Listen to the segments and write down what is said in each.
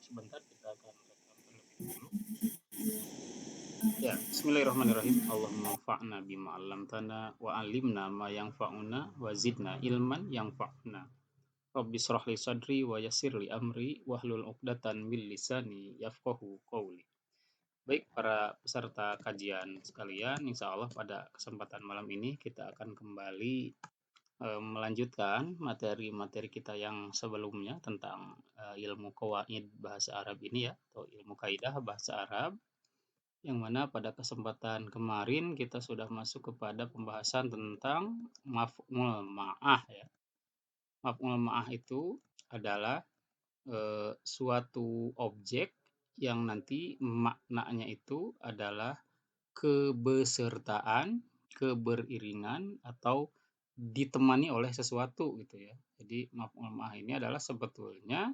sebentar kita akan rekam terlebih dahulu. Ya, bismillahirrahmanirrahim. Allahumma anfa'na bima 'allamtana wa 'allimna ma yanfa'una wa zidna ilman yanfa'una. Rabbi shrah li sadri wa yassir li amri wahlul 'uqdatam min lisani yafqahu qawli. Baik para peserta kajian sekalian, insya Allah pada kesempatan malam ini kita akan kembali melanjutkan materi-materi kita yang sebelumnya tentang ilmu qawaid bahasa Arab ini ya, atau ilmu kaidah bahasa Arab, yang mana pada kesempatan kemarin kita sudah masuk kepada pembahasan tentang maf'ul ma'ah ya. Maf'ul ma'ah itu adalah suatu objek yang nanti maknanya itu adalah kebesertaan, keberiringan, atau ditemani oleh sesuatu gitu ya. Jadi maf'ul ma'ah ini adalah sebetulnya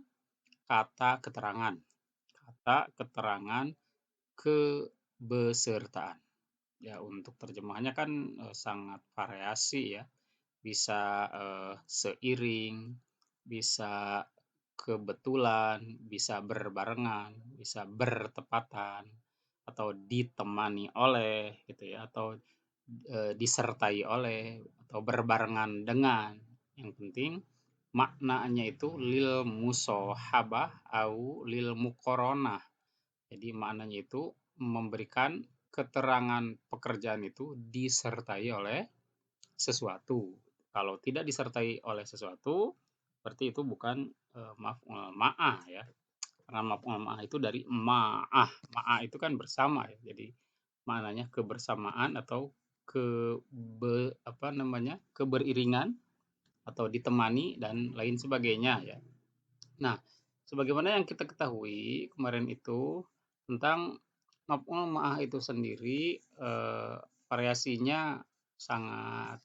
kata keterangan. Kata keterangan kebesertaan. Ya, untuk terjemahannya kan sangat variasi ya. Bisa seiring, bisa kebetulan, bisa berbarengan, bisa bertepatan, atau ditemani oleh gitu ya, atau disertai oleh, atau berbarengan dengan. Yang penting maknanya itu lil musohabah au lil mukoronah. Jadi maknanya itu memberikan keterangan pekerjaan itu disertai oleh sesuatu. Kalau tidak disertai oleh sesuatu, berarti itu bukan maf'ul ma'ah ya. Karena maf'ul ma'ah itu dari ma'ah. Ma'ah itu kan bersama ya. Jadi maknanya kebersamaan atau keberiringan atau ditemani dan lain sebagainya ya. Nah, sebagaimana yang kita ketahui kemarin itu tentang maf'ul ma'ah itu sendiri variasinya sangat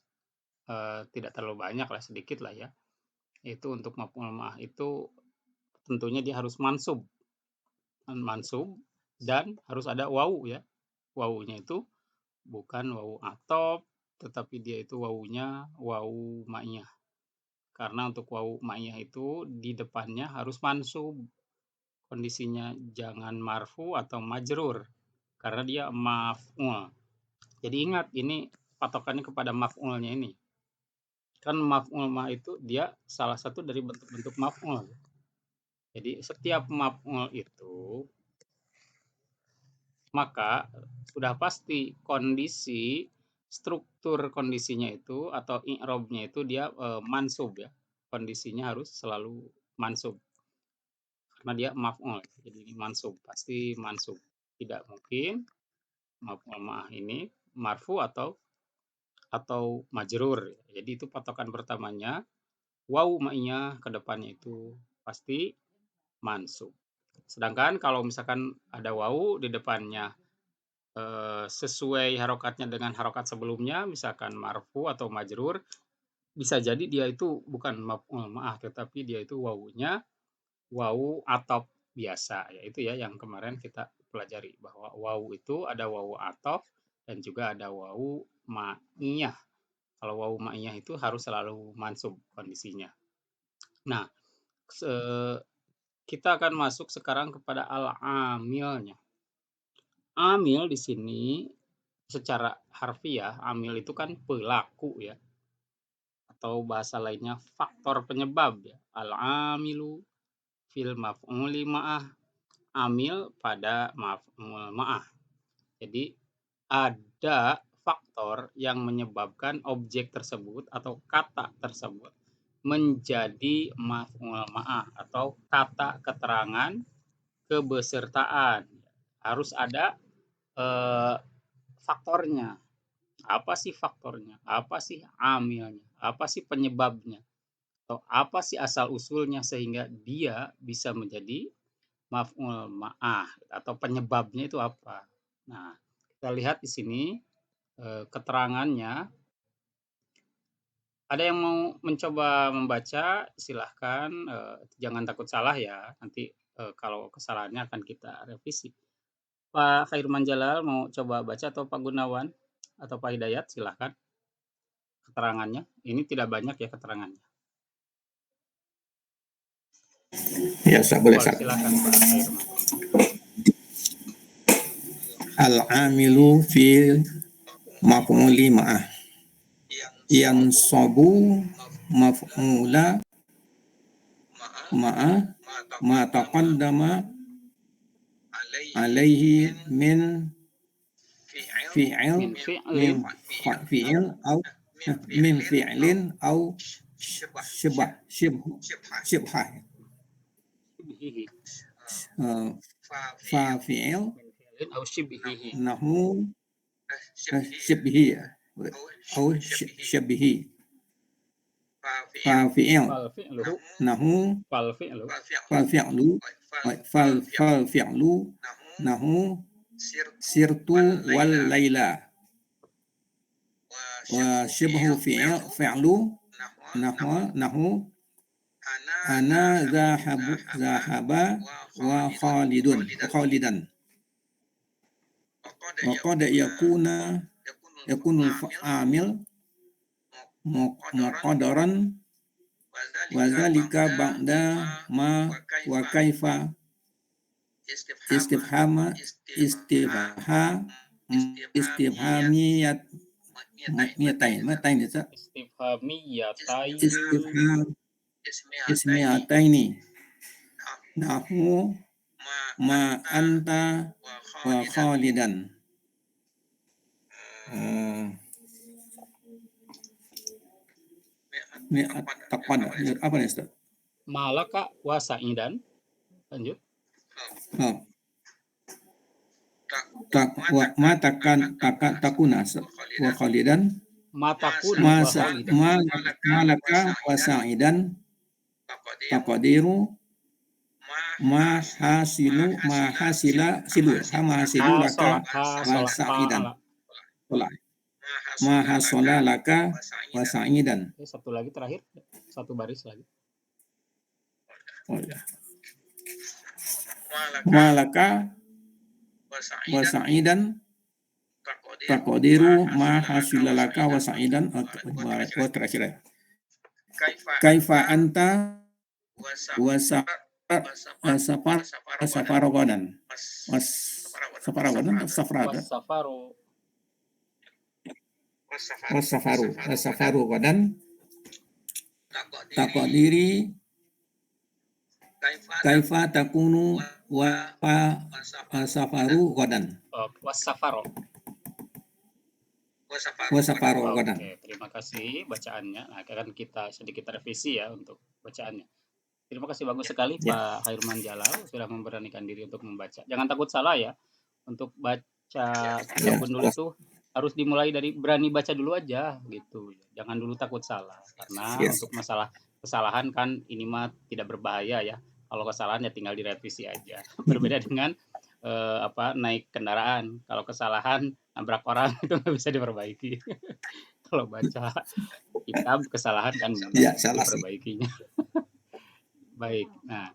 tidak terlalu banyak lah, sedikit lah ya. Itu untuk maf'ul ma'ah itu tentunya dia harus mansub. Mansub dan harus ada wawu ya. Wawunya itu bukan wawu atop, tetapi dia itu wawunya wawu ma'iyah. Karena untuk wawu ma'iyah itu di depannya harus mansub. Kondisinya jangan marfu atau majrur. Karena dia maf'ul. Jadi ingat, ini patokannya kepada maf'ulnya ini. Kan maf'ul ma'ah itu dia salah satu dari bentuk-bentuk maf'ul. Jadi setiap maf'ul itu maka sudah pasti kondisi struktur kondisinya itu atau i'rabnya itu dia mansub ya. Kondisinya harus selalu mansub. Karena dia maf'ul. Jadi mansub, pasti mansub. Tidak mungkin maf'ul ma'ah ini marfu atau majrur. Jadi itu patokan pertamanya. Wawu ma'iyah ke depannya itu pasti mansub. Sedangkan kalau misalkan ada wawu di depannya sesuai harokatnya dengan harokat sebelumnya, misalkan marfu atau majrur, bisa jadi dia itu bukan maf'ul ma'ah, tetapi dia itu wawunya wawu atop biasa, yaitu ya yang kemarin kita pelajari bahwa wawu itu ada wawu atop dan juga ada wawu ma'iyah. Kalau wawu ma'iyah itu harus selalu mansub kondisinya. Nah, kita akan masuk sekarang kepada al-amilnya. Amil di sini secara harfiah, amil itu kan pelaku ya, atau bahasa lainnya faktor penyebab ya. Al-amilu fil maf'uli ma'ah, amil pada maf'ul ma'ah. Jadi ada faktor yang menyebabkan objek tersebut atau kata tersebut menjadi maf'ul ma'ah atau kata keterangan kebesertaan. Harus ada faktornya. Apa sih faktornya? Apa sih amilnya? Apa sih penyebabnya? Atau apa sih asal usulnya sehingga dia bisa menjadi maf'ul ma'ah atau penyebabnya itu apa? Nah, kita lihat di sini keterangannya. Ada yang mau mencoba membaca, silahkan. Jangan takut salah ya. Nanti kalau kesalahannya akan kita revisi. Pak Khairman Jalal mau coba baca, atau Pak Gunawan atau Pak Hidayat, silahkan keterangannya. Ini tidak banyak ya keterangannya. Ya, boleh. Silakan Pak Khairman. Al-amilu fil maf'uli ma'ah yang sobu maf'ula ma'ah ma taqaddama alaihi min fi'il Min fi'lin au min fi'lin au syibhah bihi. fa fi'il Min fi'lin au syibhihi. nahu syibhi au syibhi fa fi'il Fal fi'luhu nahu fal fi'lu fal fi'lu nahu sirtu wal laila wa syibhu fi'lu nahu ana zahaba wa khalidan wa qad yakunul amil muqaddaran wa zalika ba'da ma wa kaifa istifhamiyat ismiyataini nahu ma anta wa khalidan. Ini takwan apa nih Ustaz? Malaka wa sa'idan. Lanjut. Takuna wa khalidan. Malaka wa sa'idan taqdiru ma hasila laka wa sa'idan. Ma hasala laka wa sa'idan. Satu lagi terakhir, satu baris lagi. Oh ya. Malaka wa sa'idan taqdiru ma hasila laka wa sa'idan. Terakhir. Kaifa anta wa safarogodan. Safaru godan taqdiri kaifa takunu wa safaru godan. Wasafaro godan. Oke, terima kasih bacaannya. Nah, akan kita sedikit revisi ya untuk bacaannya. Terima kasih bagus sekali Pak Khairman Jalal sudah memberanikan diri untuk membaca. Jangan takut salah ya. Untuk baca kitab gundul itu harus dimulai dari berani baca dulu aja gitu. Jangan dulu takut salah karena untuk masalah kesalahan kan ini mah tidak berbahaya ya. Kalau kesalahan ya tinggal direvisi aja. Berbeda dengan naik kendaraan. Kalau kesalahan nabrak orang itu nggak bisa diperbaiki. Kalau baca kitab kesalahan kan salah diperbaikinya. Baik. Nah,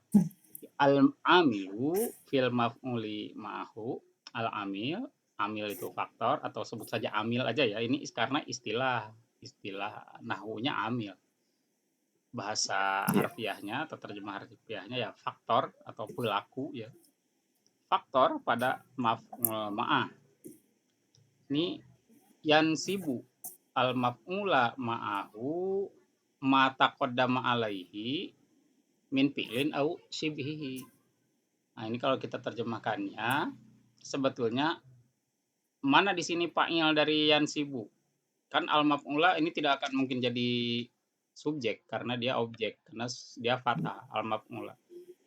al-amilu fil maf'uli ma'ahu. Al-amil itu faktor atau sebut saja amil aja ya. Ini karena istilah nahwunya amil. Bahasa harfiahnya atau terjemah harfiahnya ya faktor atau pelaku ya. Faktor pada maf'ul ma'ah. Ini yansibu al-maf'ula ma'ahu ma taqaddama alaihi min fi'lin au syibhihi. Nah, ini kalau kita terjemahkannya sebetulnya mana di sini fa'il dari yansibu? Kan al-maf'ula ini tidak akan mungkin jadi subjek karena dia objek, karena dia fathah al-maf'ula.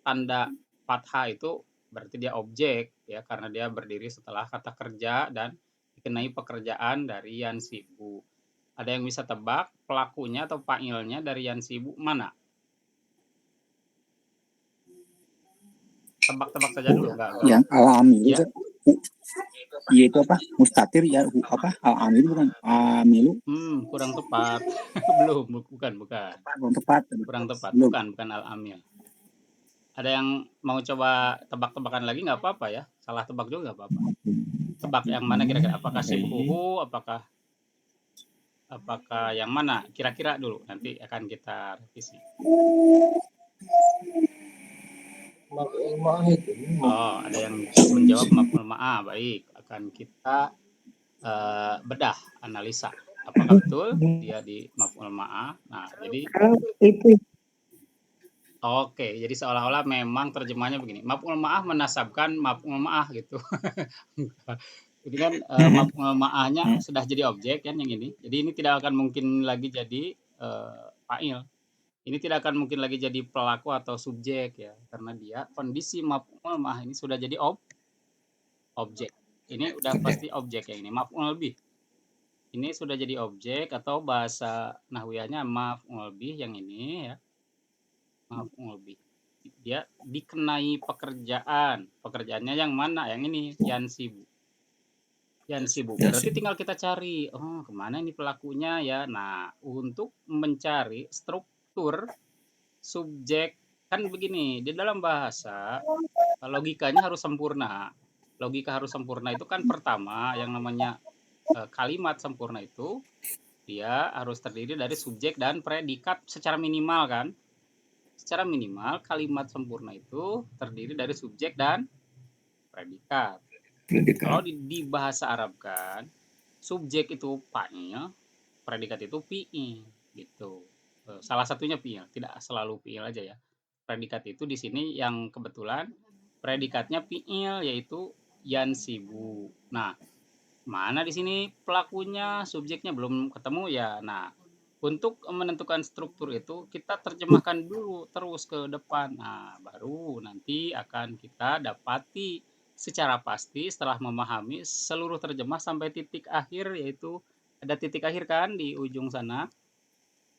Tanda fathah itu berarti dia objek ya karena dia berdiri setelah kata kerja dan dikenai pekerjaan dari yansibu. Ada yang bisa tebak pelakunya atau fa'ilnya dari yansibu mana? Tebak-tebak saja dulu enggak. Yang al-amil ya. Itu apa? Mustatir ya apa? Al-amil bukan amilu. Kurang tepat. Belum, bukan. Kurang tepat. Bukan al-amil. Ada yang mau coba tebak-tebakan lagi nggak apa-apa ya? Salah tebak juga nggak apa-apa. Tebak yang mana kira-kira? Apakah sibhuhu? Apakah yang mana? Kira-kira dulu. Nanti akan kita revisi. Maf'ul ma'ah itu. Oh, ada yang menjawab maf'ul ma'ah. Baik, akan kita bedah, analisa. Apakah betul dia di maf'ul ma'ah? Nah, jadi Itu oke, jadi seolah-olah memang terjemahnya begini. Maf'ul ma'ah menasabkan maf'ul ma'ah gitu. Jadi kan maf'ul ma'ahnya sudah jadi objek kan yang ini. Jadi ini tidak akan mungkin lagi jadi fa'il. Ini tidak akan mungkin lagi jadi pelaku atau subjek ya, karena dia kondisi maf'ul ma'ah ini sudah jadi objek. Ini udah pasti objek yang ini, maf'ul bih. Ini sudah jadi objek atau bahasa nahwiyahnya maf'ul bih yang ini ya. Maf'ul bih. Dia dikenai pekerjaan. Pekerjaannya yang mana? Yang ini, yansibu. Yansibu. Berarti tinggal kita cari, oh kemana ini pelakunya ya. Nah, untuk mencari struktur subjek, kan begini, di dalam bahasa logikanya harus sempurna. Logika harus sempurna itu kan pertama yang namanya kalimat sempurna itu dia harus terdiri dari subjek dan predikat secara minimal kan. Secara minimal kalimat sempurna itu terdiri dari subjek dan predikat. Kalau di bahasa Arab kan subjek itu fa'il, predikat itu fi'il gitu. Salah satunya fi'il, tidak selalu fi'il aja ya. Predikat itu di sini yang kebetulan predikatnya fi'il yaitu yansibu. Nah, mana di sini pelakunya, subjeknya belum ketemu ya. Nah, untuk menentukan struktur itu kita terjemahkan dulu terus ke depan. Nah, baru nanti akan kita dapati secara pasti setelah memahami seluruh terjemah sampai titik akhir, yaitu ada titik akhir kan di ujung sana.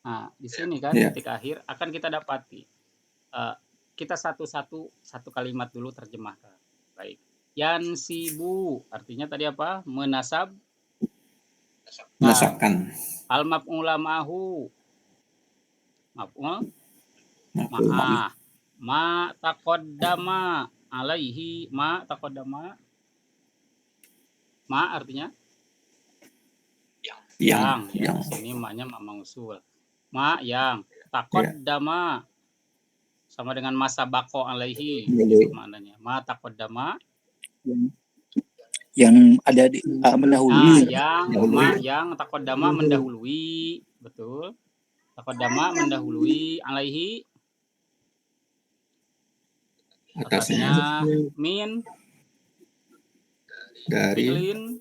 Nah, di sini kan titik akhir akan kita dapati. Kita satu kalimat dulu terjemahkan. Baik. Yansibu artinya tadi apa? Menasabkan. Al maf'ula ma'hu. Maf'ul ma'ah. Ma taqaddama alaihi. Ma taqaddama. Ma artinya yang. Ya, di sini ma-nya ma mausul. Ma yang taqaddama sama dengan masa bako alaihi itu maknanya. Ma taqaddama yang ada di mendahului. Yang taqaddama mendahului, betul. Taqaddama mendahului alaihi atasnya min dari fi'lin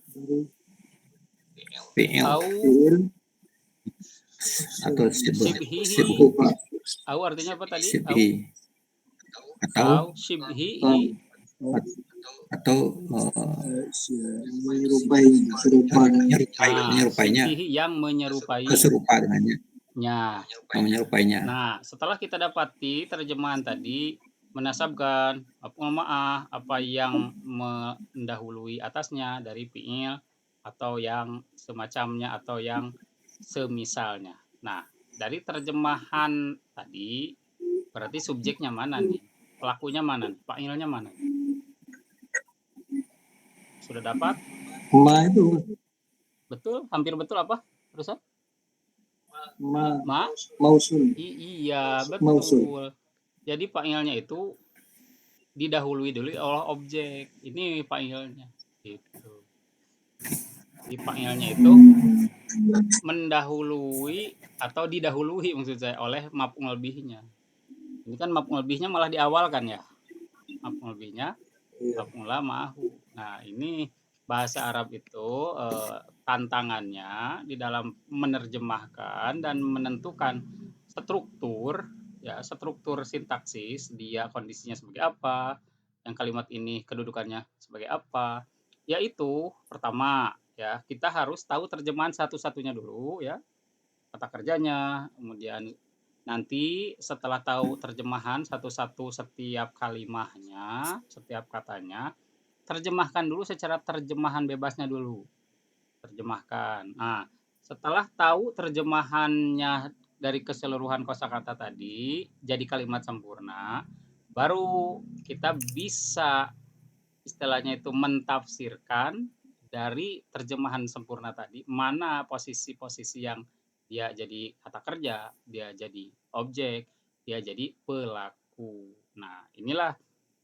fi'il atau shibhihi. Au artinya apa tadi? shibhi Au shibhihi atau menyerupainya. Yang menyerupai. Serupa dengannya. Menyerupainya. Nah, setelah kita dapati terjemahan tadi menasabkan maf'ul ma'ah apa yang mendahului atasnya dari fi'il atau yang semacamnya atau yang semisalnya. Nah, dari terjemahan tadi berarti subjeknya mana nih? Pelakunya mana nih? Fa'ilnya mana nih? Sudah dapat? Ma itu. Betul? Hampir betul apa? Terusan? Mausul. Iya, betul. Mausul. Jadi fa'ilnya itu didahului dulu oleh objek. Ini fa'ilnya. Gitu. Di fa'ilnya itu mendahului atau didahului maksud saya oleh maf'ul bihnya. Ini kan maf'ul bihnya malah di awal kan ya. Maf'ul bihnya maf'ula ma'hu. Nah, ini bahasa Arab itu tantangannya di dalam menerjemahkan dan menentukan struktur ya, struktur sintaksis, dia kondisinya sebagai apa, yang kalimat ini kedudukannya sebagai apa. Yaitu pertama ya, kita harus tahu terjemahan satu-satunya dulu ya, kata kerjanya, kemudian nanti setelah tahu terjemahan satu-satu setiap kalimatnya, setiap katanya, terjemahkan dulu secara terjemahan bebasnya dulu. Terjemahkan. Nah, setelah tahu terjemahannya dari keseluruhan kosakata tadi jadi kalimat sempurna, baru kita bisa istilahnya itu mentafsirkan dari terjemahan sempurna tadi mana posisi-posisi yang dia jadi kata kerja, dia jadi objek, dia jadi pelaku. Nah, inilah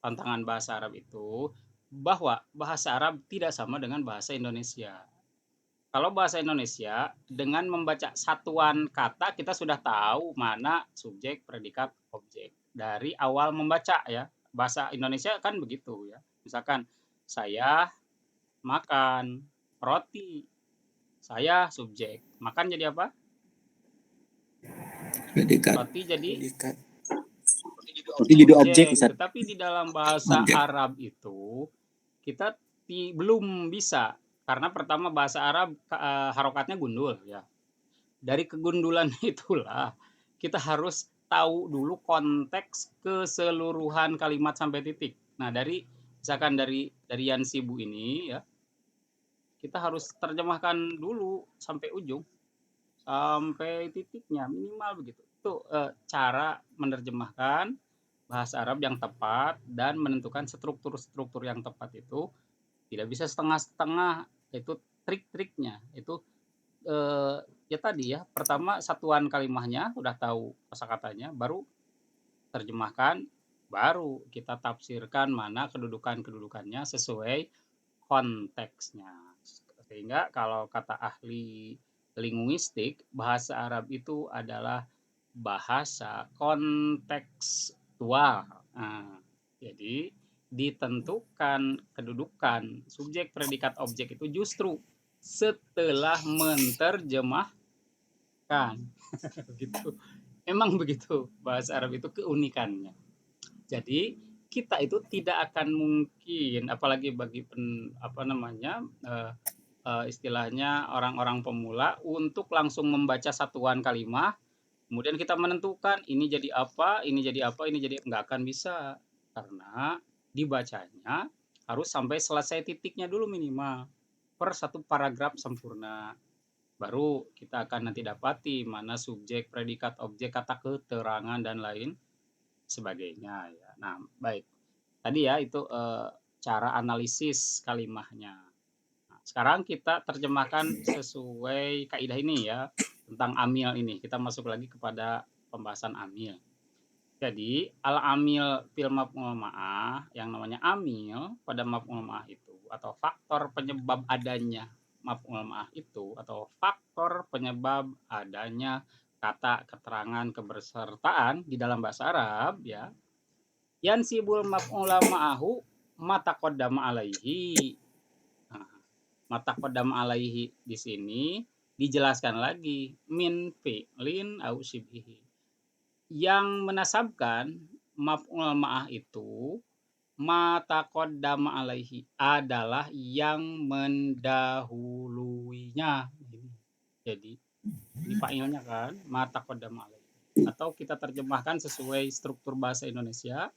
tantangan bahasa Arab itu bahwa bahasa Arab tidak sama dengan bahasa Indonesia. Kalau bahasa Indonesia, dengan membaca satuan kata kita sudah tahu mana subjek, predikat, objek. Dari awal membaca ya. Bahasa Indonesia kan begitu ya. Misalkan saya makan roti. Saya subjek. Makan jadi apa? Predikat. Roti jadi Berarti jadi objek, Ustaz. Tetapi di dalam bahasa Objek. Arab itu kita belum bisa, karena pertama bahasa Arab harokatnya gundul ya. Dari kegundulan itulah kita harus tahu dulu konteks keseluruhan kalimat sampai titik. Nah, misalkan dari Yansibu ini ya, kita harus terjemahkan dulu sampai ujung, sampai titiknya minimal begitu. Itu cara menerjemahkan bahasa Arab yang tepat dan menentukan struktur-struktur yang tepat itu tidak bisa setengah-setengah. Itu trik-triknya. Itu ya tadi ya, pertama satuan kalimahnya udah tahu kosakatanya, baru terjemahkan, baru kita tafsirkan mana kedudukannya sesuai konteksnya. Sehingga kalau kata ahli linguistik, bahasa Arab itu adalah bahasa kontekstual. Nah, jadi ditentukan kedudukan subjek, predikat, objek itu justru setelah menerjemahkan. Gitu. Emang begitu bahasa Arab itu keunikannya. Jadi kita itu tidak akan mungkin, apalagi bagi istilahnya orang-orang pemula, untuk langsung membaca satuan kalimat, kemudian kita menentukan ini jadi apa, ini jadi apa, ini jadi nggak akan bisa, karena dibacanya harus sampai selesai titiknya dulu minimal per satu paragraf sempurna. Baru kita akan nanti dapati mana subjek, predikat, objek, kata keterangan dan lain sebagainya ya. Nah, baik. Tadi ya itu cara analisis kalimahnya. Nah, sekarang kita terjemahkan sesuai kaidah ini ya, tentang amil ini. Kita masuk lagi kepada pembahasan amil. Jadi, al-amil fil maf'ul ma'ah, yang namanya amil pada maf'ul ma'ah itu, atau faktor penyebab adanya maf'ul ma'ah itu, atau faktor penyebab adanya kata keterangan kebersertaan di dalam bahasa Arab ya, yansibul maf'ula ma'ahu mata qaddama alaihi. Nah, mata qaddama alaihi di sini dijelaskan lagi min fi'lin au syibhihi. Yang menasabkan maf'ul ma'ah itu mata qaddama alaihi adalah yang mendahuluinya. Jadi di fa'ilnya kan mata qaddama alaihi. Atau kita terjemahkan sesuai struktur bahasa Indonesia.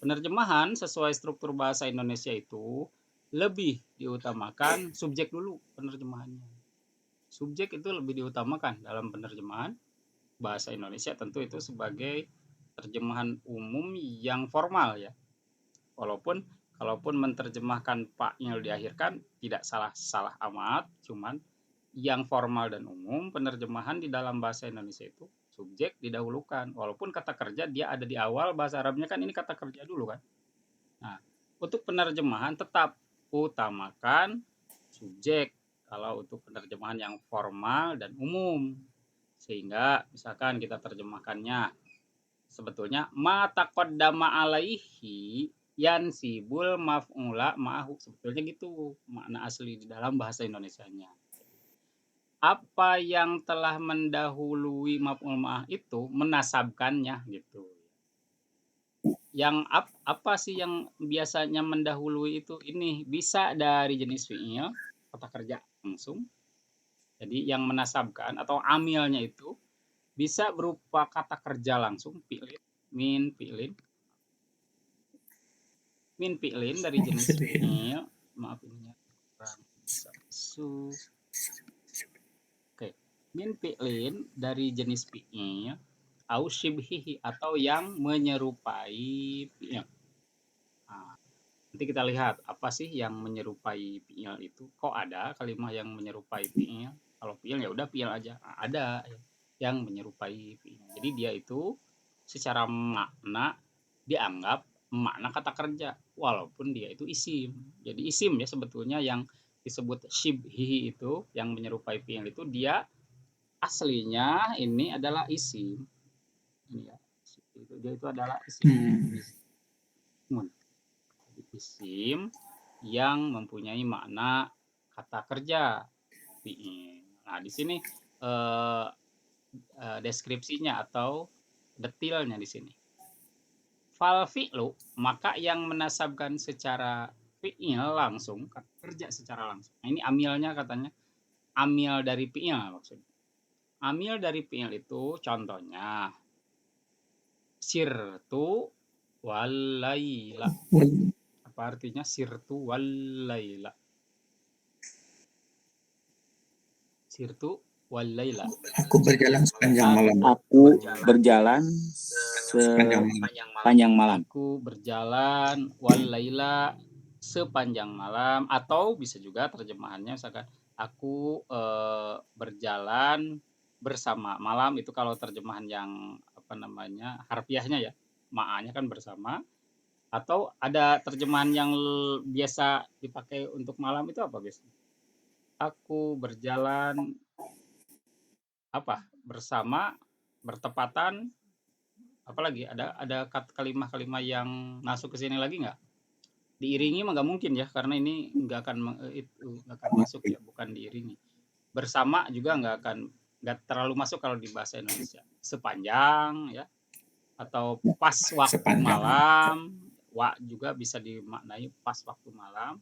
Penerjemahan sesuai struktur bahasa Indonesia itu lebih diutamakan subjek dulu penerjemahannya. Subjek itu lebih diutamakan dalam penerjemahan bahasa Indonesia, tentu itu sebagai terjemahan umum yang formal ya. Kalaupun menerjemahkan fa'il diakhirkan tidak salah amat, cuman yang formal dan umum penerjemahan di dalam bahasa Indonesia itu subjek didahulukan. Walaupun kata kerja dia ada di awal, bahasa Arabnya kan ini kata kerja dulu kan. Nah, untuk penerjemahan tetap utamakan subjek kalau untuk penerjemahan yang formal dan umum. Sehingga misalkan kita terjemahkannya sebetulnya mata qaddama alaihi yansibul maf'ula ma'ahu, sebetulnya gitu makna asli di dalam bahasa Indonesianya. Apa yang telah mendahului maf'ul ma'ah itu menasabkannya gitu. Yang apa sih yang biasanya mendahului itu? Ini bisa dari jenis fi'il, kata kerja langsung. Jadi yang menasabkan atau amilnya itu bisa berupa kata kerja langsung, fi'lin, min fi'lin dari jenis fi'il. Maaf ininya kurang bisa. Oke, min fi'lin dari jenis fi'il, au syibhihi atau yang menyerupai fi'il. Nah, nanti kita lihat apa sih yang menyerupai fi'il itu. Kok ada kalimat yang menyerupai fi'il? Kalau fi'il ya udah fi'il aja. Nah, ada yang menyerupai fi'il. Jadi dia itu secara makna dianggap makna kata kerja walaupun dia itu isim. Jadi isim ya sebetulnya yang disebut syibhi itu yang menyerupai fi'il itu dia aslinya ini adalah isim. Ini ya. Dia itu adalah isim. Isim yang mempunyai makna kata kerja fi'il. Nah, di sini deskripsinya atau detailnya di sini. Fal fi'lu, maka yang menasabkan secara fi'il langsung, kerja secara langsung. Nah, ini amilnya katanya, amil dari fi'il maksudnya. Amil dari fi'il itu contohnya sirtu walaila. Apa artinya sirtu walaila? Sirtu walaila. Aku berjalan sepanjang malam. Aku berjalan sepanjang malam. Aku berjalan walaila sepanjang malam, atau bisa juga terjemahannya misalkan aku berjalan bersama malam. Itu kalau terjemahan yang apa namanya harfiahnya ya, ma'anya kan bersama. Atau ada terjemahan yang biasa dipakai untuk malam itu apa biasanya? Aku berjalan apa bersama, bertepatan, apalagi ada kalimat-kalimat yang masuk ke sini lagi nggak? Diiringi mah nggak mungkin ya, karena ini nggak akan masuk ya, bukan diiringi. Bersama juga nggak terlalu masuk kalau di bahasa Indonesia. Sepanjang ya, atau pas waktu malam, wa juga bisa dimaknai pas waktu malam,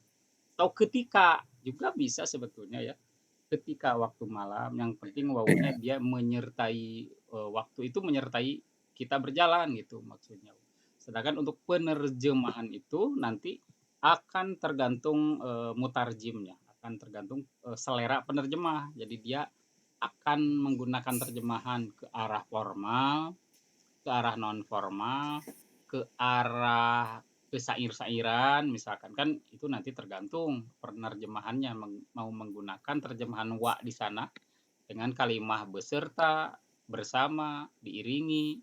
atau ketika juga bisa sebetulnya ya. Ketika waktu malam, yang penting wawunya dia menyertai waktu itu menyertai kita berjalan gitu maksudnya. Sedangkan untuk penerjemahan itu nanti akan tergantung mutarjimnya, akan tergantung selera penerjemah. Jadi dia akan menggunakan terjemahan ke arah formal, ke arah non formal, ke arah syair-syairan misalkan, kan itu nanti tergantung penerjemahannya mau menggunakan terjemahan wa di sana dengan kalimat beserta, bersama, diiringi,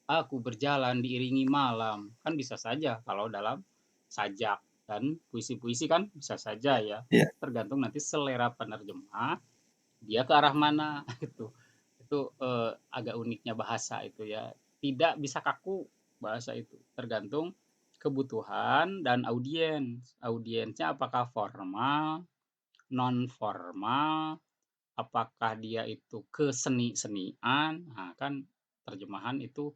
aku berjalan diiringi malam, kan bisa saja kalau dalam sajak dan puisi-puisi kan bisa saja ya. Tergantung nanti selera penerjemah dia ke arah mana gitu. Itu agak uniknya bahasa itu ya, tidak bisa kaku bahasa itu, tergantung kebutuhan dan audiensnya apakah formal, non formal, apakah dia itu keseni-senian. Nah, kan terjemahan itu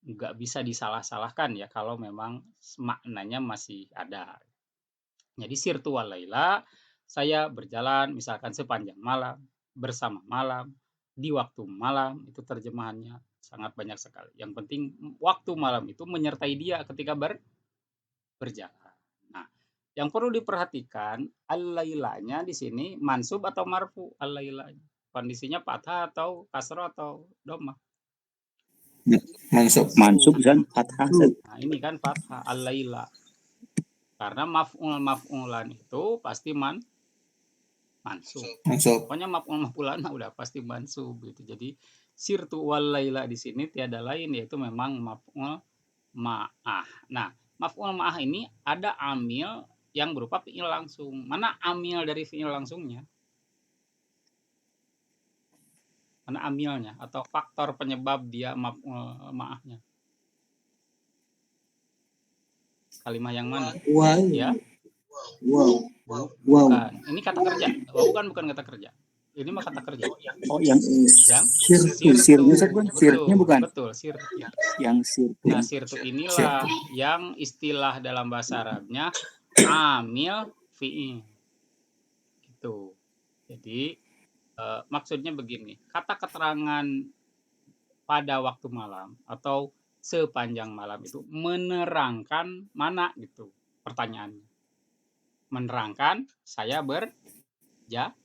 nggak bisa disalah-salahkan ya kalau memang maknanya masih ada. Jadi sirtu walaila, saya berjalan misalkan sepanjang malam, bersama malam, di waktu malam, itu terjemahannya sangat banyak sekali. Yang penting waktu malam itu menyertai dia ketika berjalan. Nah, yang perlu diperhatikan al-lailanya di sini mansub atau marfu al-lailanya. Kondisinya fathah atau kasrah atau dhammah? Mansub dan fathah. Nah, ini kan fathah al-laila. Karena maf'ulan itu pasti mansub. Pokoknya maf'ulan udah pasti mansub gitu. Jadi sirtu wal laila di sini tiada lain yaitu memang maf'ul ma'ah. Nah, maf'ul ma'ah ini ada amil yang berupa fi'il langsung. Mana amil dari fi'il langsungnya? Mana amilnya atau faktor penyebab dia maf'ul ma'ahnya? Kalimat yang mana? Ya. Bukan. Ini kata kerja. Bukan kata kerja. Ini mah kata kerja. Oh, yang sirtunya bukan. Betul, sirtu. Yang sirtu. Nah, sirtu inilah yang istilah dalam bahasa Arabnya amil fi'il. Gitu. Jadi maksudnya begini, kata keterangan pada waktu malam atau sepanjang malam itu menerangkan mana gitu pertanyaannya. Menerangkan saya berjalan,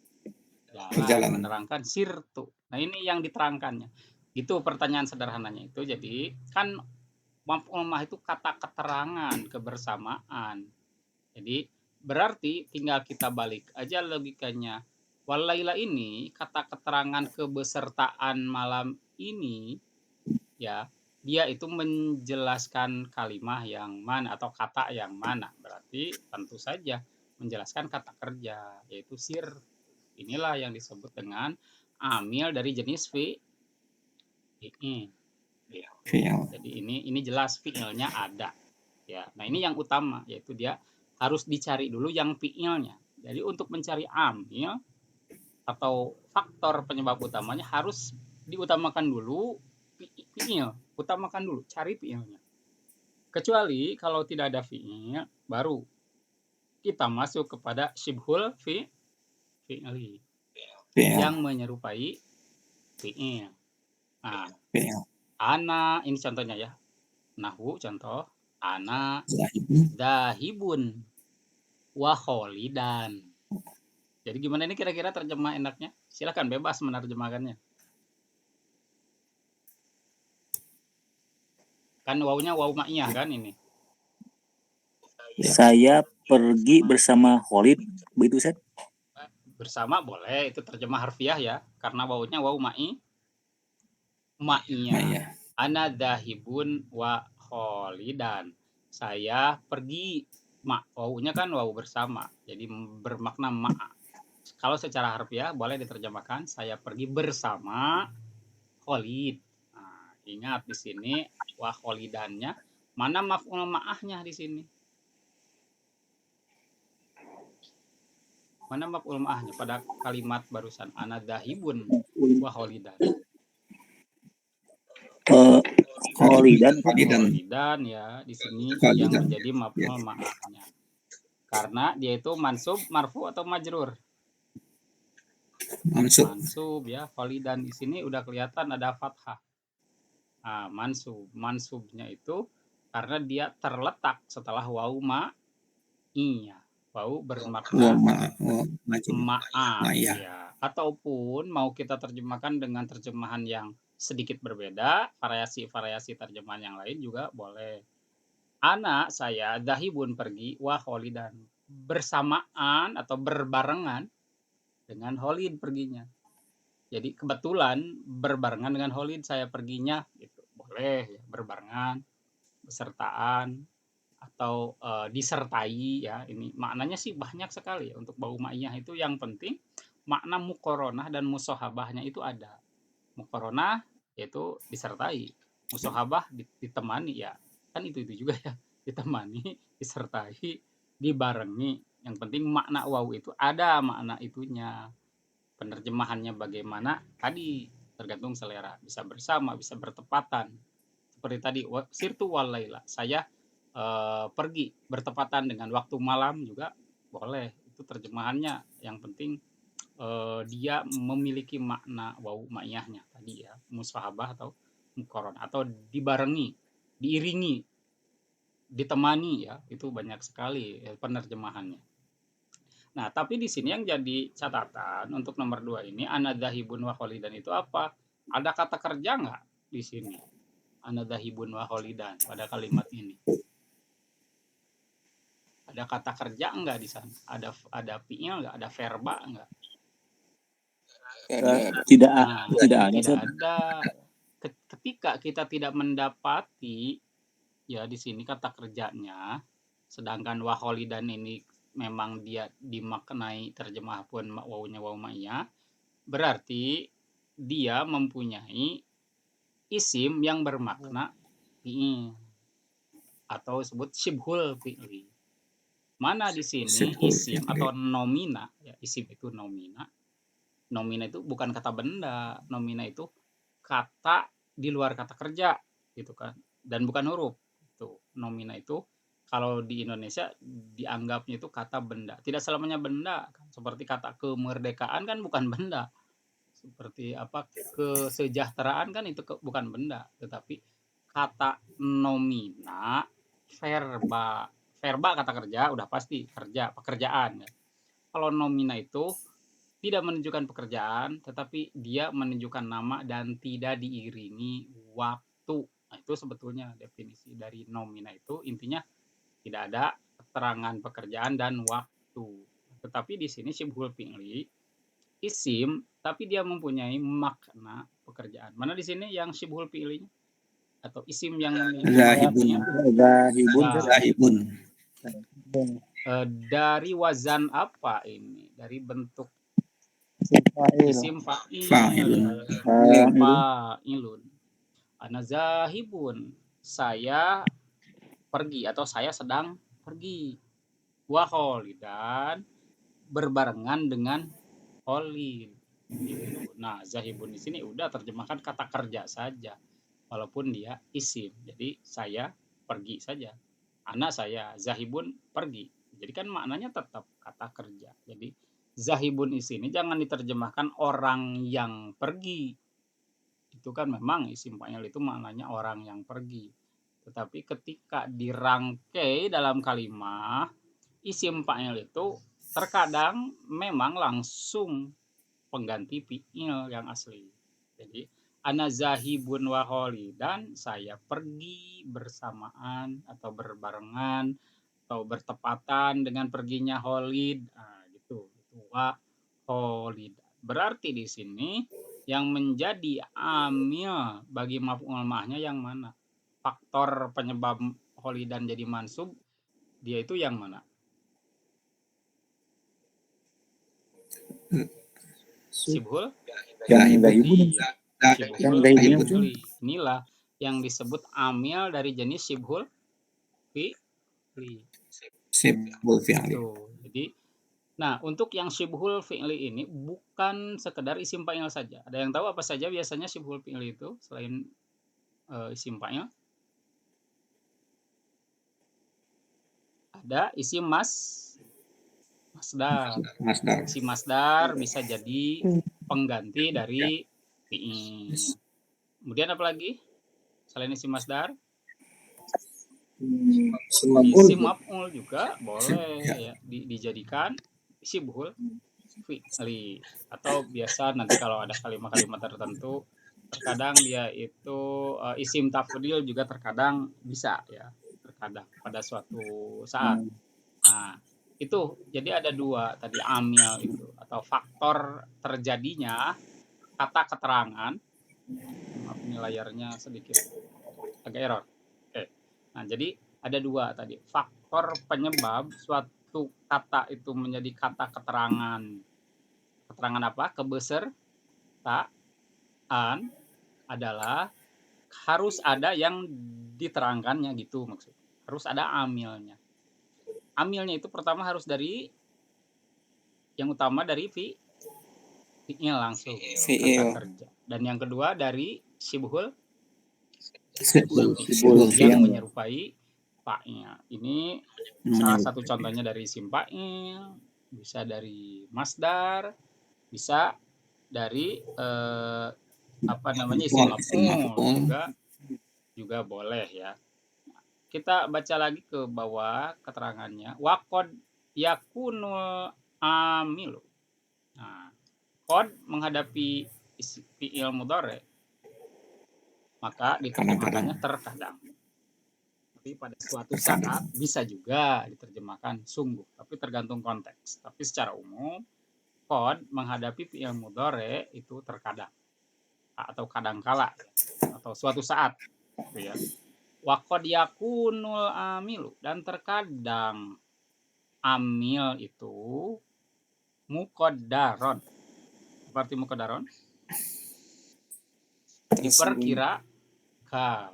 menerangkan sirtu. Nah, ini yang diterangkannya. Itu pertanyaan sederhananya itu. Jadi kan maf'ul ma'ah itu kata keterangan kebersamaan. Jadi berarti tinggal kita balik aja logikanya. Walaila ini kata keterangan kebesertaan malam ini ya, dia itu menjelaskan kalimah yang mana atau kata yang mana. Berarti tentu saja menjelaskan kata kerja, yaitu sir. Inilah yang disebut dengan amil dari jenis fi'il. Fi'il. Jadi ini jelas fi'ilnya ada. Ya, nah ini yang utama, yaitu dia harus dicari dulu yang fi'ilnya. Jadi untuk mencari amil atau faktor penyebab utamanya harus diutamakan dulu fi'il. Utamakan dulu, cari fi'ilnya. Kecuali kalau tidak ada fi'il, baru kita masuk kepada syibhul fi'li Fi'il. yang menyerupai fi'il. Nah, Fi'il. ana ini contohnya ya. Nahwu contoh, ana Zahibun. dahibun wa kholidan. Jadi gimana ini kira-kira terjemah enaknya? Silakan bebas menerjemahkannya. Kan wawunya wawu ma'iyah kan ini. Ya. Saya pergi bersama Khalid, begitu Ustaz? Bersama boleh, itu terjemah harfiah ya, karena wawunya wawu ma'iyah. Ma'iyah. Ana dahibun wa kholidan. Saya pergi. Wawunya kan wawu bersama, jadi bermakna ma'a. Kalau secara harfiah boleh diterjemahkan saya pergi bersama Khalid. Nah, ingat di sini wa kholidannya mana maf'ul ma'ahnya di sini? Mana maf'ul ma'ahnya pada kalimat barusan ana dahibun wa kholidan? Kholidan ya di sini yang menjadi maf'ul ma'ahnya. Karena dia itu mansub, marfu atau majrur? Mansub ya. Kholidan di sini udah kelihatan ada fathah. Nah, mansubnya itu karena dia terletak setelah wawu ma'iyah. Wawu bermakna maaf ya. Ataupun mau kita terjemahkan dengan terjemahan yang sedikit berbeda, variasi-variasi terjemahan yang lain juga boleh. Anak saya dahibun pergi wa kholidan, bersamaan atau berbarengan dengan Khalid perginya. Jadi kebetulan berbarengan dengan Khalid saya perginya gitu. Boleh ya, berbarengan, besertaan atau disertai ya. Ini maknanya sih banyak sekali ya untuk bau ma'iyah itu. Yang penting makna muqaronah dan musohabahnya itu ada. Muqaronah yaitu disertai, musohabah ditemani ya. Kan itu juga ya, ditemani, disertai, dibarengi. Yang penting makna wawu itu ada makna itunya. Penerjemahannya bagaimana tadi tergantung selera, bisa bersama, bisa bertepatan. Seperti tadi sirtu walaila, saya pergi bertepatan dengan waktu malam juga boleh. Itu terjemahannya. Yang penting dia memiliki makna wawu ma'iyahnya tadi ya, musahabah atau muqaron atau dibarengi, diiringi, ditemani ya. Itu banyak sekali penerjemahannya. Nah, tapi di sini yang jadi catatan untuk nomor 2 ini anadzahibun wa kholidan itu apa? Ada kata kerja nggak di sini? Anadzahibun wa kholidan pada kalimat ini. Ada kata kerja nggak di sana? Ada fi'il nggak? Ada verba nggak? Tidak ada. Ketika kita tidak mendapati ya di sini kata kerjanya, sedangkan wa kholidan ini memang dia dimaknai terjemah pun wawunya wawu ma'iyah, berarti dia mempunyai isim yang bermakna fi'il atau disebut syibhul fi'li. Mana di sini isim atau nomina ya, isim itu nomina. Nomina itu bukan kata benda, nomina itu kata di luar kata kerja gitu kan, dan bukan huruf. Tuh, nomina itu kalau di Indonesia dianggapnya itu kata benda. Tidak selamanya benda. Seperti kata kemerdekaan kan bukan benda. Seperti apa kesejahteraan kan itu bukan benda. Tetapi kata nomina, verba kata kerja udah pasti kerja, pekerjaan. Kalau nomina itu tidak menunjukkan pekerjaan, tetapi dia menunjukkan nama dan tidak diiringi waktu. Nah, itu sebetulnya definisi dari nomina itu. Intinya tidak ada keterangan pekerjaan dan waktu. Tetapi di sini syibhul fi'li isim, tapi dia mempunyai makna pekerjaan. Mana di sini yang syibhul fi'linya? atau isim yang memiliki artinya Zahibun. Zahibun. dari wazan apa ini? Dari bentuk isim fa'il. Fa'ilun. Fa'ilun. Ana zahibun. Saya pergi atau saya sedang pergi. Wa kholidan berbarengan dengan Khalid. Gitu. Nah, zahibun di sini udah terjemahkan kata kerja saja, walaupun dia isim. Jadi saya pergi saja. Anak saya zahibun pergi. Jadi kan maknanya tetap kata kerja. Jadi zahibun di sini jangan diterjemahkan orang yang pergi. Itu kan memang isim fa'il itu maknanya orang yang pergi. Tetapi ketika dirangkai dalam kalimat, isim fa'il itu terkadang memang langsung pengganti fi'il yang asli. Jadi ana zahibun wa kholidan, saya pergi bersamaan atau berbarengan atau bertepatan dengan perginya Khalid. Nah, gitu. Wa kholid. Berarti di sini yang menjadi amil bagi maf'ul ma'ahnya yang mana? Faktor penyebab Kholidan jadi mansub, dia itu yang mana? Sibhul Yang zahibun. Iya. Yang Sibhul zahibun fi'li. Inilah yang disebut amil dari jenis sibhul fi'li. Sibhul fi'li. Tuh. Jadi, nah untuk yang sibhul fi'li ini bukan sekedar isim fa'il saja. Ada yang tahu apa saja biasanya sibhul fi'li itu selain isim fa'il? Ada isim masdar. Masdar. Isim masdar bisa jadi pengganti dari fi'il. Kemudian apa lagi? Selain isim masdar? Isim maf'ul juga boleh ya dijadikan sibhul fi'li. Atau biasa nanti kalau ada kalimat-kalimat tertentu terkadang dia itu isim tafdhil juga terkadang bisa ya, terkadang pada suatu saat. Nah, itu jadi ada dua tadi amil itu atau faktor terjadinya kata keterangan. Maaf ini layarnya sedikit agak error. Oke. Nah, jadi ada dua tadi faktor penyebab suatu kata itu menjadi kata keterangan. Keterangan apa? Kebesertaan adalah harus ada yang diterangkannya gitu maksudnya. Harus ada amilnya. Amilnya itu pertama harus dari yang utama dari fi'il langsung kata kerja. Dan yang kedua dari sibhul yang menyerupai fa'il. Ini salah satu contohnya dari isim fa'il, bisa dari masdar, bisa dari isim maf'ul juga boleh ya. Kita baca lagi ke bawah keterangannya. Waqad yakunul amilu. Nah, qad menghadapi fi'il mudhari maka diterjemahkannya terkadang. Tapi pada suatu saat bisa juga diterjemahkan sungguh, tapi tergantung konteks. Tapi secara umum qad menghadapi fi'il mudhari itu terkadang atau kadangkala atau suatu saat gitu ya. Wa qad yakunul amilu, dan terkadang amil itu muqaddaron. Seperti muqaddaron diperkirakan.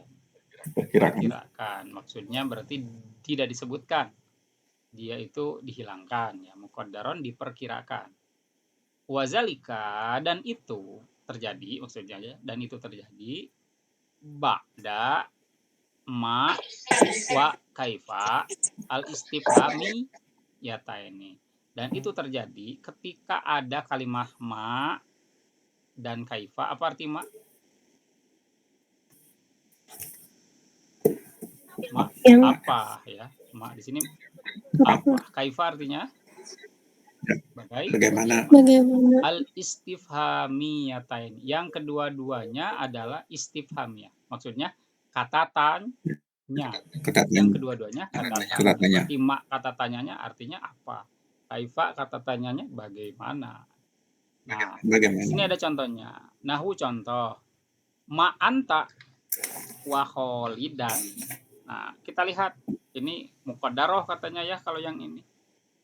Maksudnya berarti tidak disebutkan. Dia itu dihilangkan ya. Muqaddaron diperkirakan. Wazalika, dan itu terjadi maksudnya ya, dan itu terjadi ba'da ma wa kaifa al istifhami yataini. Dan itu terjadi ketika ada kalimat ma dan kaifa. Apa arti ma? Ma apa ya? Ma di sini apa? Kaifa artinya bagaimana? Al istifhamiyatain. Yang kedua-duanya adalah istifhamiyah. Maksudnya kata tanya. Yang kedua-duanya kata tanya. Berarti ma kata tanyanya artinya apa? Kaifa kata tanyanya bagaimana? Nah, di sini ada contohnya. Nahu contoh. Ma anta wa kholidan. Nah, kita lihat ini muqaddarah katanya ya kalau yang ini.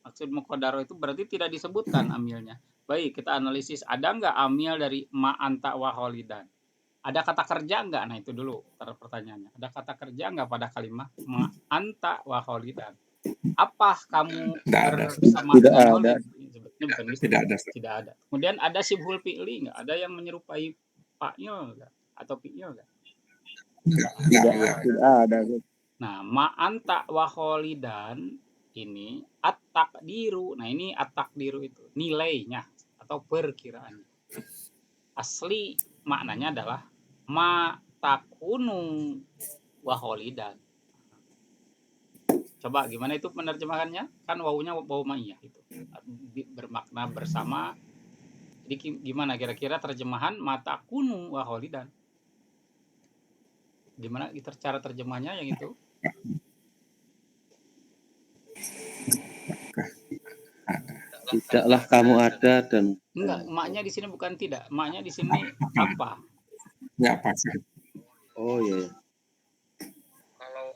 Maksud muqaddarah itu berarti tidak disebutkan amilnya. Baik, kita analisis ada nggak amil dari ma anta wa kholidan? Ada kata kerja nggak? Nah itu dulu pertanyaannya. Ada kata kerja nggak pada kalimat ma anta wa kholidan? Apa kamu Tidak ada. bersama Tidak dengan ada. Khalid? Sebetulnya bukan gitu. Tidak ada. Tidak ada. Kemudian ada sibhul fi'li nggak? Ada yang menyerupai fa'il nggak? Atau fi'il nggak? Tidak ada. Nah, ma anta wa kholidan ini at-takdiru. Nah, ini at-takdiru itu nilainya atau perkiraannya. Asli maknanya adalah ma takunu wa kholidan. Coba gimana itu penerjemahannya? Kan wawunya wawu ma'iyah itu. Bermakna bersama. Jadi gimana kira-kira terjemahan mata kunu wa kholidan? Gimana cara terjemahnya yang itu? Tidaklah kamu ada dan Enggak, maknya di sini bukan tidak. Maknya di sini apa? Ya pasti. oh iya.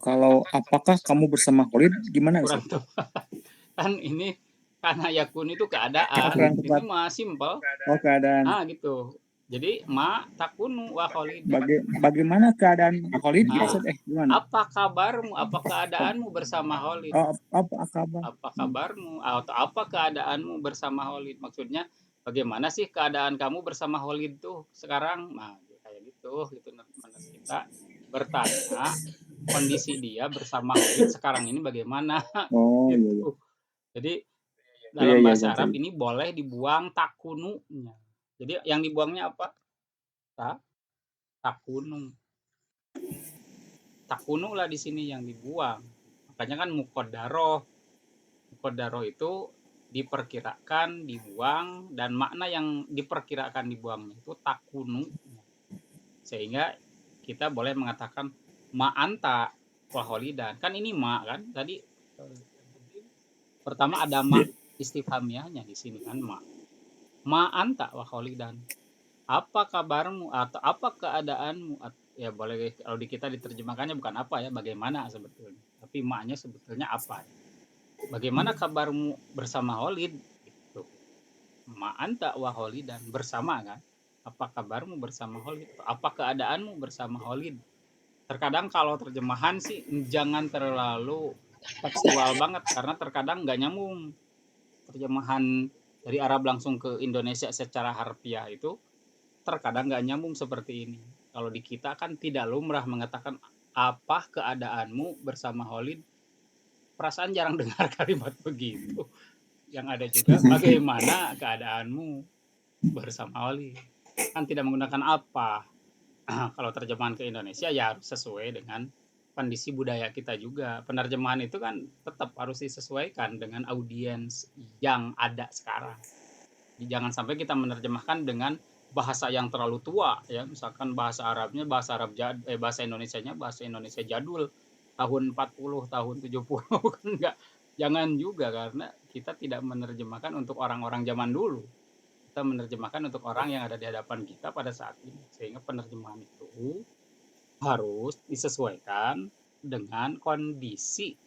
Kalau apakah kamu bersama Khalid gimana Kurang Ustaz? tepat. Kan ini karena yakun itu keadaan. Kurang Ini tepat. mah simpel. Oh, keadaan. Ah gitu. Jadi ma takunu wa kholidan. Bagaimana keadaan Khalid? Ah. Ustaz, gimana? Apa kabarmu? Apa keadaanmu bersama Khalid? Oh, apa kabar? Apa kabarmu? Atau apa keadaanmu bersama Khalid? Maksudnya bagaimana sih keadaan kamu bersama Khalid tuh sekarang? Nah, kayak gitu kita bertanya kondisi dia bersama Khalid sekarang ini bagaimana? Oh, iya. Gitu. Jadi dalam Iya, bahasa iya. Arab ini boleh dibuang takununya. Jadi yang dibuangnya apa? Takunu. Takunu lah di sini yang dibuang. Makanya kan muqaddaroh. Muqaddaroh itu diperkirakan dibuang, dan makna yang diperkirakan dibuangnya itu takunu. Sehingga kita boleh mengatakan ma anta wa kholidan. Kan ini ma kan tadi pertama ada ma istifhamiyahnya di sini kan ma anta wa kholidan. Apa kabarmu atau apa keadaanmu? Ya boleh kalau di kita diterjemahkannya bukan apa ya, bagaimana sebetulnya. Tapi maknya sebetulnya apa? Bagaimana kabarmu bersama Khalid? Gitu. Ma anta wa kholidan, bersama kan? Apa kabarmu bersama Khalid? Apa keadaanmu bersama Khalid? Terkadang kalau terjemahan sih jangan terlalu tekstual banget karena terkadang nggak nyambung. Terjemahan dari Arab langsung ke Indonesia secara harfiah itu terkadang nggak nyambung seperti ini. Kalau di kita kan tidak lumrah mengatakan apa keadaanmu bersama Khalid. Perasaan jarang dengar kalimat begitu. Yang ada juga bagaimana keadaanmu bersama Khalid. Kan tidak menggunakan apa. Kalau terjemahan ke Indonesia ya harus sesuai dengan kondisi budaya kita juga. Penerjemahan itu kan tetap harus disesuaikan dengan audiens yang ada sekarang. Jadi jangan sampai kita menerjemahkan dengan bahasa yang terlalu tua ya, misalkan bahasa Arabnya bahasa Indonesianya bahasa Indonesia jadul tahun 40 tahun 70 kan enggak, jangan juga, karena kita tidak menerjemahkan untuk orang-orang zaman dulu, kita menerjemahkan untuk orang yang ada di hadapan kita pada saat ini, sehingga penerjemahan itu harus disesuaikan dengan kondisi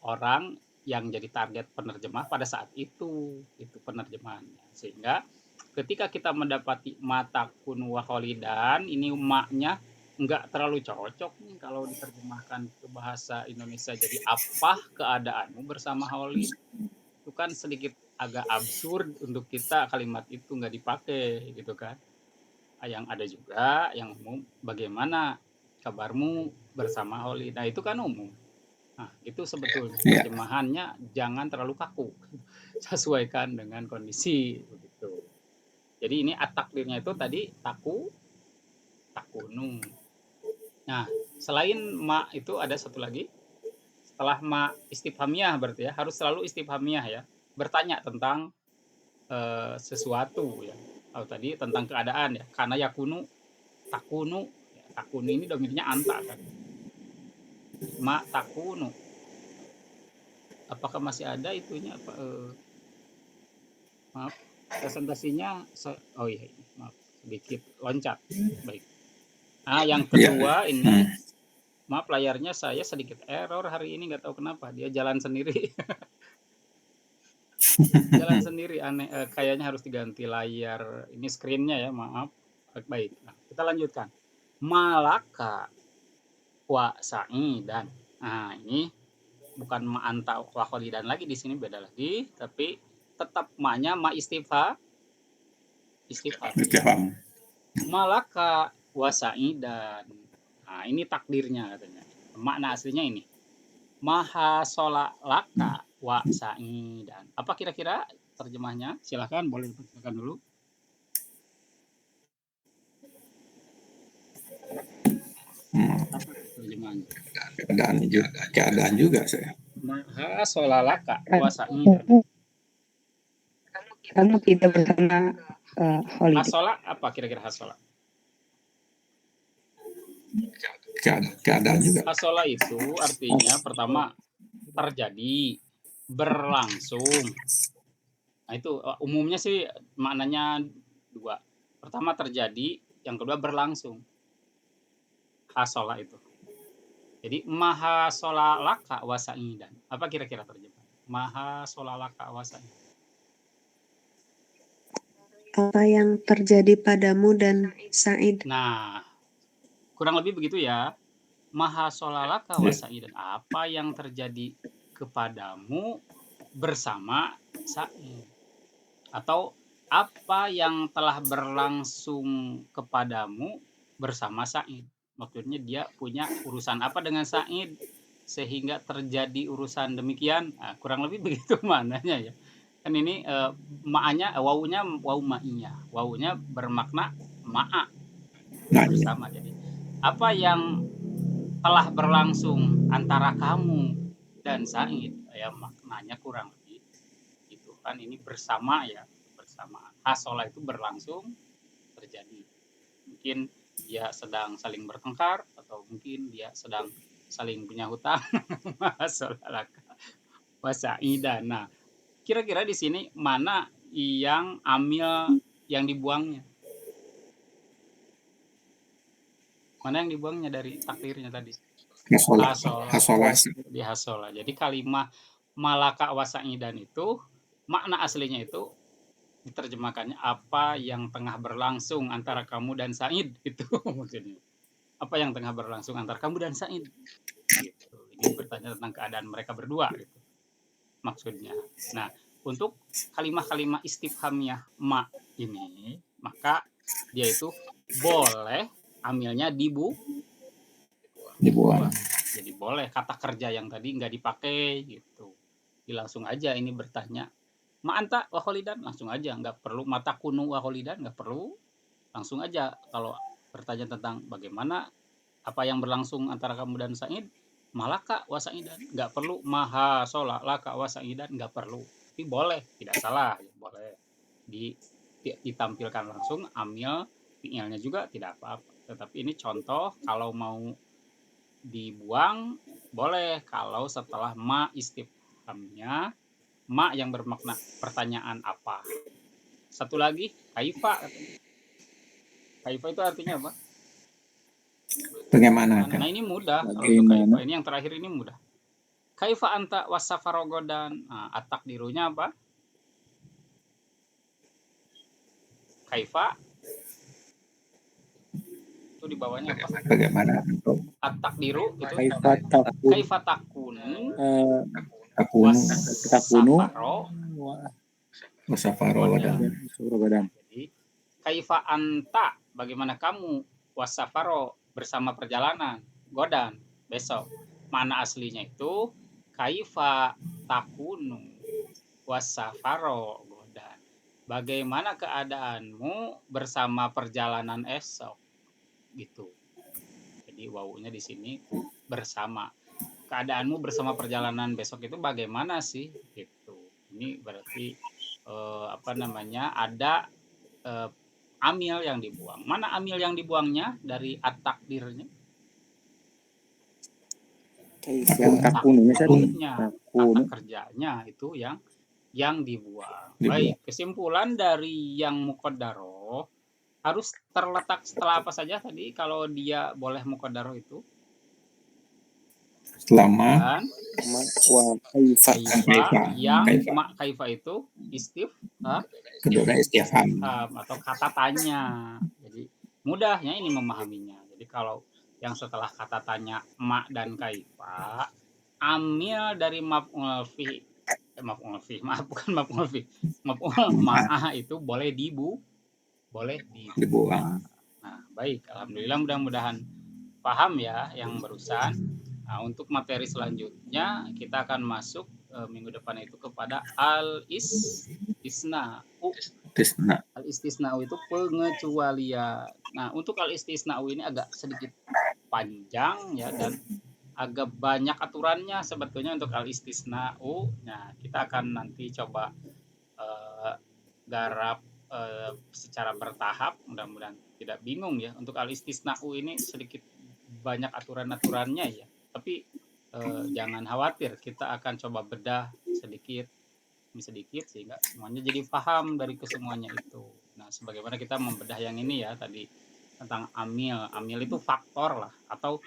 orang yang jadi target penerjemah pada saat itu penerjemahannya. Sehingga ketika kita mendapati mata kunu wa kholidan, ini maknya nggak terlalu cocok nih kalau diterjemahkan ke bahasa Indonesia jadi apa keadaanmu bersama Khalid. Itu kan sedikit agak absurd untuk kita, kalimat itu nggak dipakai gitu kan. Yang ada juga yang umum, bagaimana kabarmu bersama Khalid. Nah itu kan umum. Nah itu sebetulnya terjemahannya jangan terlalu kaku, sesuaikan dengan kondisi begitu. Jadi ini at-takdirnya itu tadi takunu. Nah, selain ma itu ada satu lagi. Setelah ma istifhamiyah berarti ya, harus selalu istifhamiyah ya. Bertanya tentang sesuatu ya. Oh, tadi tentang keadaan ya. Karena yakunu, takunu. Ya, takunu ini domirnya anta kan. Ma takunu. Apakah masih ada itunya apa maaf presentasinya oh iya maaf sedikit loncat. Baik. Yang kedua ini, maaf layarnya saya sedikit error hari ini, nggak tahu kenapa dia jalan sendiri. Jalan sendiri aneh, kayaknya harus diganti layar ini screen-nya ya, maaf. Baik. Nah, kita lanjutkan. Malaka wa sa'idan. Nah, ini bukan ma anta wa kholidan lagi, di sini beda lagi, tapi tetap ma-nya ma istifham. Istifham. Malaka wa sa'idan. Nah, ini takdirnya katanya. Makna aslinya ini. Maha sola laka wa sa'idan. Apa kira-kira terjemahnya? Silahkan, boleh dibacakan dulu. Apa terjemahnya? Keadaan juga saya. Maha sola laka wa sa'idan. Kamu tidak bersama holiday. Hasola apa kira-kira hasola? Keadaan juga. Hasola itu artinya pertama terjadi, berlangsung. Nah itu umumnya sih maknanya dua. Pertama terjadi, yang kedua berlangsung. Hasola itu. Jadi maha sola laka wa sa'idan. Apa kira-kira terjemah? Maha sola laka wa sa'idan. Apa yang terjadi padamu dan Said. Nah, kurang lebih begitu ya. Maha solalaka wa sa'idan. Apa yang terjadi kepadamu bersama Said. Atau apa yang telah berlangsung kepadamu bersama Said. Maksudnya dia punya urusan apa dengan Said sehingga terjadi urusan demikian. Nah, kurang lebih begitu mananya ya. Kan ini ma'anya, wawunya wawu ma'iyah. Wawunya bermakna ma'a bersama. Jadi apa yang telah berlangsung antara kamu dan Said, ya maknanya kurang lebih itu kan, ini bersama ya, bersamaan. Hasola itu berlangsung, terjadi. Mungkin dia sedang saling bertengkar atau mungkin dia sedang saling punya hutang. Hasola wa sa'idan. Nah, kira-kira di sini mana yang amil yang dibuangnya? Mana yang dibuangnya dari takdirnya tadi? Hasola. Di hasola. Jadi kalimah malaka wa sa'idan itu makna aslinya itu diterjemahkannya apa yang tengah berlangsung antara kamu dan Said, itu maksudnya. Apa yang tengah berlangsung antara kamu dan Said? Gitu. Ini bertanya tentang keadaan mereka berdua gitu. Maksudnya. Nah, untuk kalimah-kalimah istifhamiyah ma ini, maka dia itu boleh amilnya dibuang. Jadi boleh kata kerja yang tadi nggak dipakai gitu. Langsung aja ini bertanya, ma anta wa kholidan, langsung aja, nggak perlu mata kunu wa kholidan, nggak perlu. Langsung aja kalau bertanya tentang bagaimana apa yang berlangsung antara kamu dan Said, malaka wa sa'idan, nggak perlu maha sola laka wa sa'idan, nggak perlu. Tapi boleh, tidak salah, boleh ditampilkan langsung amil fi'ilnya juga tidak apa-apa. Tetapi ini contoh, kalau mau dibuang boleh kalau setelah ma istifhamnya, ma yang bermakna pertanyaan apa. Satu lagi, kaifa. Kaifa itu artinya apa? Bagaimana? Nah ini mudah. Bagaimana? Ini yang terakhir ini mudah. Kaifa anta wasafarogodan. Nah, at-takdirunya apa? Kaifa itu di bawahnya apa? Bagaimana? At-takdiru itu Kaifa takun wasafaro godan. Jadi kaifa anta, bagaimana kamu, wasafaro bersama perjalanan, godan besok. Mana aslinya itu kaifa takunu wasafaro godan. Bagaimana keadaanmu bersama perjalanan esok gitu. Jadi wawunya di sini bersama. Keadaanmu bersama perjalanan besok itu bagaimana sih gitu. Ini berarti ada amil yang dibuang. Mana amil yang dibuangnya dari at-takdirnya? Takunnya, kata kerjanya itu yang dibuang. Baik, kesimpulan dari yang muqaddaroh harus terletak setelah apa saja tadi kalau dia boleh muqaddarah itu? Selama Dan Wa kaifa. kaifa yang Kaifa. mak kaifa itu Keduanya istifham. atau kata tanya. Jadi mudahnya ini memahaminya. Jadi kalau yang setelah kata tanya mak dan kaifa, amil dari maf'ul fi, maaf bukan maf'ul fi, maf'ul ma'ah itu boleh Dibuang. Nah, baik, alhamdulillah mudah-mudahan paham ya yang barusan. Nah, untuk materi selanjutnya kita akan masuk minggu depan itu kepada al-istisna'u. Tisna. Al-istisna'u itu pengecualian. Nah, untuk al-istisna'u ini agak sedikit panjang ya dan agak banyak aturannya sebetulnya untuk al-istisna'u. Nah, kita akan nanti coba garap secara bertahap, mudah-mudahan tidak bingung ya. Untuk al-istisna'u ini sedikit banyak aturan-aturannya ya. Tapi jangan khawatir, kita akan coba bedah sedikit demi sedikit sehingga semuanya jadi paham dari kesemuanya itu. Nah, sebagaimana kita membedah yang ini ya tadi tentang amil. Amil itu faktor lah atau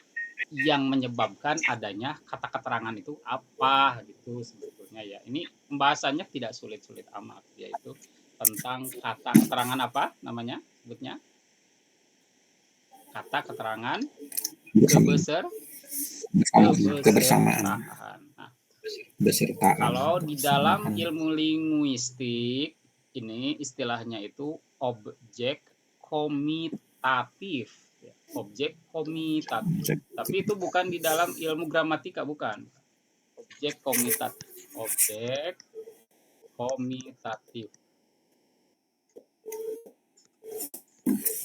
yang menyebabkan adanya kata keterangan itu apa gitu sebetulnya ya. Ini pembahasannya tidak sulit-sulit amat, yaitu tentang kata keterangan apa namanya sebutnya? Kata keterangan kebersamaan. Nah, Besertaan. kalau di dalam ilmu linguistik ini istilahnya itu objek komitatif. Objek komitatif. Tapi itu bukan di dalam ilmu gramatika, bukan. Objek komitatif. Objek komitatif.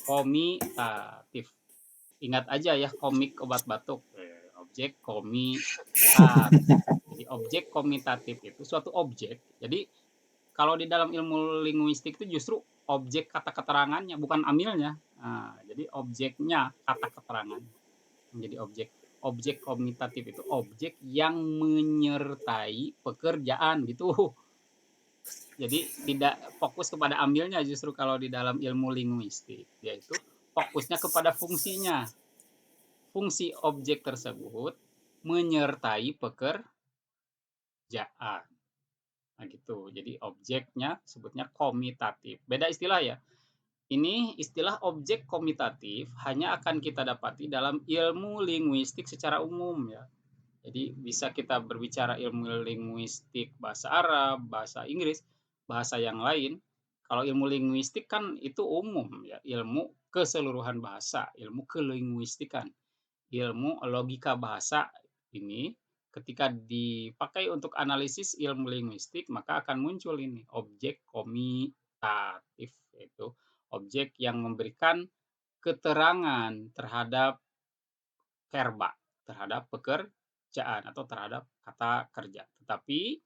Komitatif. Ingat aja ya komik obat batuk. Objek komitatif. Jadi objek komitatif itu suatu objek. Jadi kalau di dalam ilmu linguistik itu justru objek kata keterangannya, bukan amilnya. Nah, jadi objeknya kata keterangan menjadi objek. Objek komitatif itu objek yang menyertai pekerjaan gitu. Jadi tidak fokus kepada amilnya justru kalau di dalam ilmu linguistik, yaitu fokusnya kepada fungsinya. Fungsi objek tersebut menyertai pekerjaan. Nah gitu. Jadi objeknya sebutnya komitatif. Beda istilah ya. Ini istilah objek komitatif hanya akan kita dapati dalam ilmu linguistik secara umum ya. Jadi bisa kita berbicara ilmu linguistik bahasa Arab, bahasa Inggris, bahasa yang lain. Kalau ilmu linguistik kan itu umum ya, ilmu keseluruhan bahasa, ilmu kelinguistikan, ilmu logika bahasa ini ketika dipakai untuk analisis ilmu linguistik maka akan muncul ini objek komitatif, yaitu objek yang memberikan keterangan terhadap verba, terhadap pekerjaan atau terhadap kata kerja. Tetapi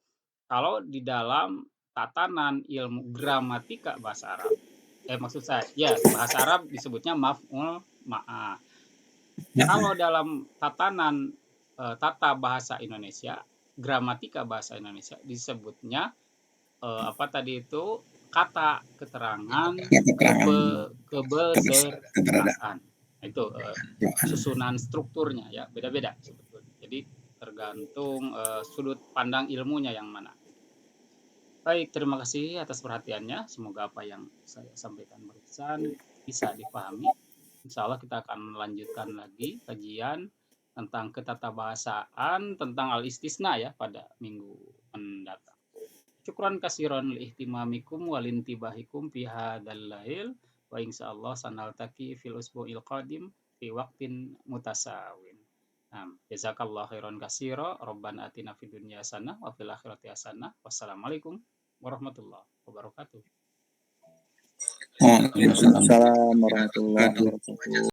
kalau di dalam tatanan ilmu gramatika bahasa Arab, maksud saya, ya bahasa Arab disebutnya maf'ul ma'ah. Kalau dalam tatanan tata bahasa Indonesia, gramatika bahasa Indonesia disebutnya apa tadi itu kata keterangan kebesertaan. Itu susunan strukturnya ya beda-beda sebetulnya. Jadi tergantung sudut pandang ilmunya yang mana. Baik, terima kasih atas perhatiannya. Semoga apa yang saya sampaikan barusan bisa dipahami. Insya Allah kita akan melanjutkan lagi kajian tentang ketatabahasaan, tentang al-istisna ya pada minggu mendatang. Syukran kasiron li-ihtimamikum walintibahikum fi hadzal lail wa insyaallah sanaltaqi fil usbu'il qadim fi waqtin mutasawin. Jazakallahu khairan katsira. Rabbana atina fid dunya hasanah wa fil akhirati hasanah. Wassalamualaikum warahmatullahi wabarakatuh. Waalaikumsalam warahmatullahi wabarakatuh.